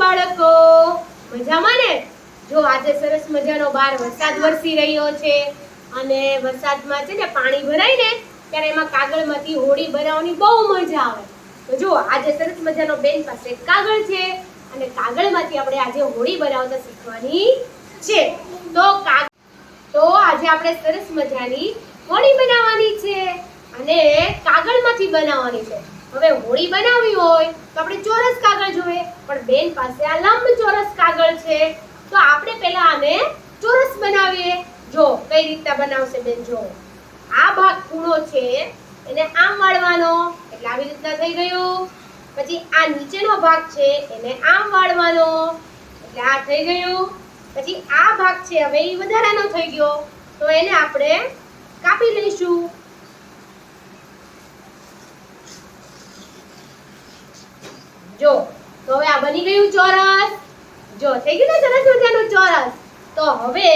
બાળકો? મજામાં ને? જો આજે સરસ મજાનો બહાર વરસાદ વરસી રહ્યો છે અને વરસાદમાં છે ને પાણી ભરાય ને ત્યારે એમાં કાગળમાંથી હોડી બનાવવાની બહુ મજા આવે. તો જો આજે સરસ મજાનો બેન પાસે કાગળ છે અને કાગળમાંથી આપણે આજે હોડી બનાવતા શીખવાની છે. તો આજે આપણે સરસ મજાની હોડી બનાવવાની છે અને કાગળમાંથી બનાવવાની છે. હવે હોડી બનાવવી હોય તો આપણે ચોરસ કાગળ જોઈએ, પણ બેન પાસે આ લંબચોરસ કાગળ છે. તો આપણે પહેલા આને ચોરસ બનાવીએ. જો કઈ રીતના બનાવશે બેન, જો આ ભાગ ખૂણો છે એને આમ વાળવાનો, એટલે આવી રીતના થઈ ગયું. પછી આ નીચેનો ભાગ છે એને આમ વાળવાનો, એટલે આ થઈ ગયું. પછી આ ભાગ છે હવે એ વધારાનો થઈ ગયો, તો એને આપણે કાપી લઈશું. જો તો હવે આ બની ગયું ચોરસ. જો થઈ ગયું ને સરસ મજાનું ચોરસ. તો હવે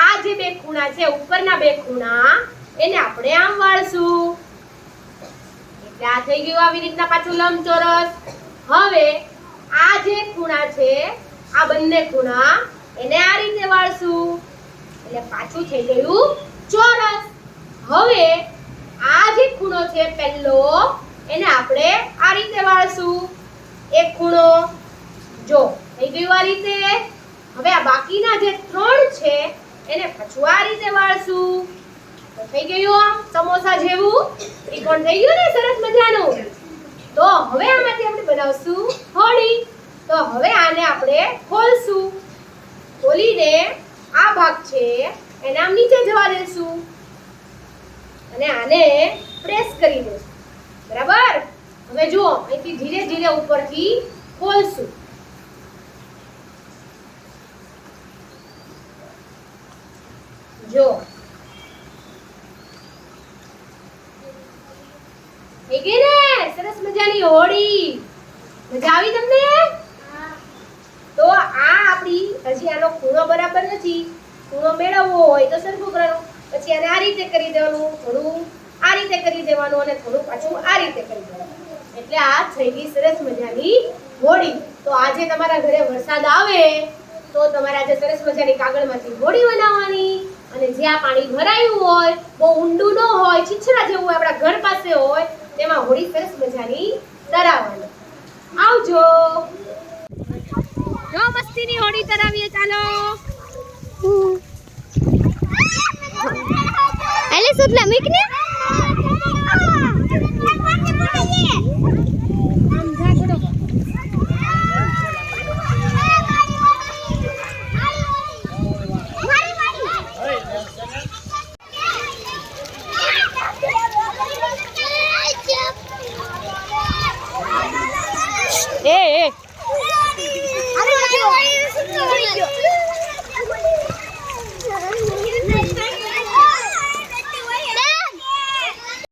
આ જે બે ખૂણા છે, ઉપરના બે ખૂણા, એને આપણે આમ વાળશું, એટલે આ થઈ ગયું આવી રીતના પાછું લંબચોરસ. હવે આ જે ખૂણા છે, આ બંને ખૂણા એને આ રીતે વાળશું, એટલે પાછું થઈ ગયું ચોરસ. હવે આ જે ખૂણો છે પહેલો, એને આપણે આ રીતે વાળશું, એક ખૂણો. જો થઈ ગયું આ રીતે. હવે આ બાકીના જે ત્રણ છે એને પાછું આ રીતે વાળશું, તો થઈ ગયું આમ સમોસા જેવું ત્રિકોણ થઈ ગયું ને સરસ મજાનું. તો હવે આમાંથી આપણે બનાવશું હોડી. તો હવે આને આપણે ખોલશું. ખોલીને આ ભાગ છે એને આમ નીચે જવા દેશું અને આને પ્રેસ કરી દેશું. બરાબર? હવે જુઓ અહીંથી ધીરે ધીરે ઉપરથી ખોલશું. જો થઈ ગઈ ને સરસ મજાની હોડી. મજા આવી તમને? તો આ આપણી હજી આનો ખૂણો બરાબર નથી. ખૂણો મેળવવો હોય તો સરખું કરવાનું. પછી આને આ રીતે કરી દેવાનું, થોડું આ રીતે કરી દેવાનું અને થોડું પાછું આ રીતે કરી દેવાનું. એટલે આ થઈ ગઈ સરસ મજાની હોડી. તો આજે તમારા ઘરે વરસાદ આવે તો તમારે આજે સરસ મજાની કાગળમાંથી હોડી બનાવવાની અને જ્યાં પાણી ભરાયું હોય, બહુ ઊંડું ન હોય, છીછરા જેવું આપણા ઘર પાસે હોય, તેમાં હોડી સરસ મજાની તરાવવાની. આવજો. જો મસ્તીની હોડી તરાવીએ. ચાલો એલે સુટલા મીક ને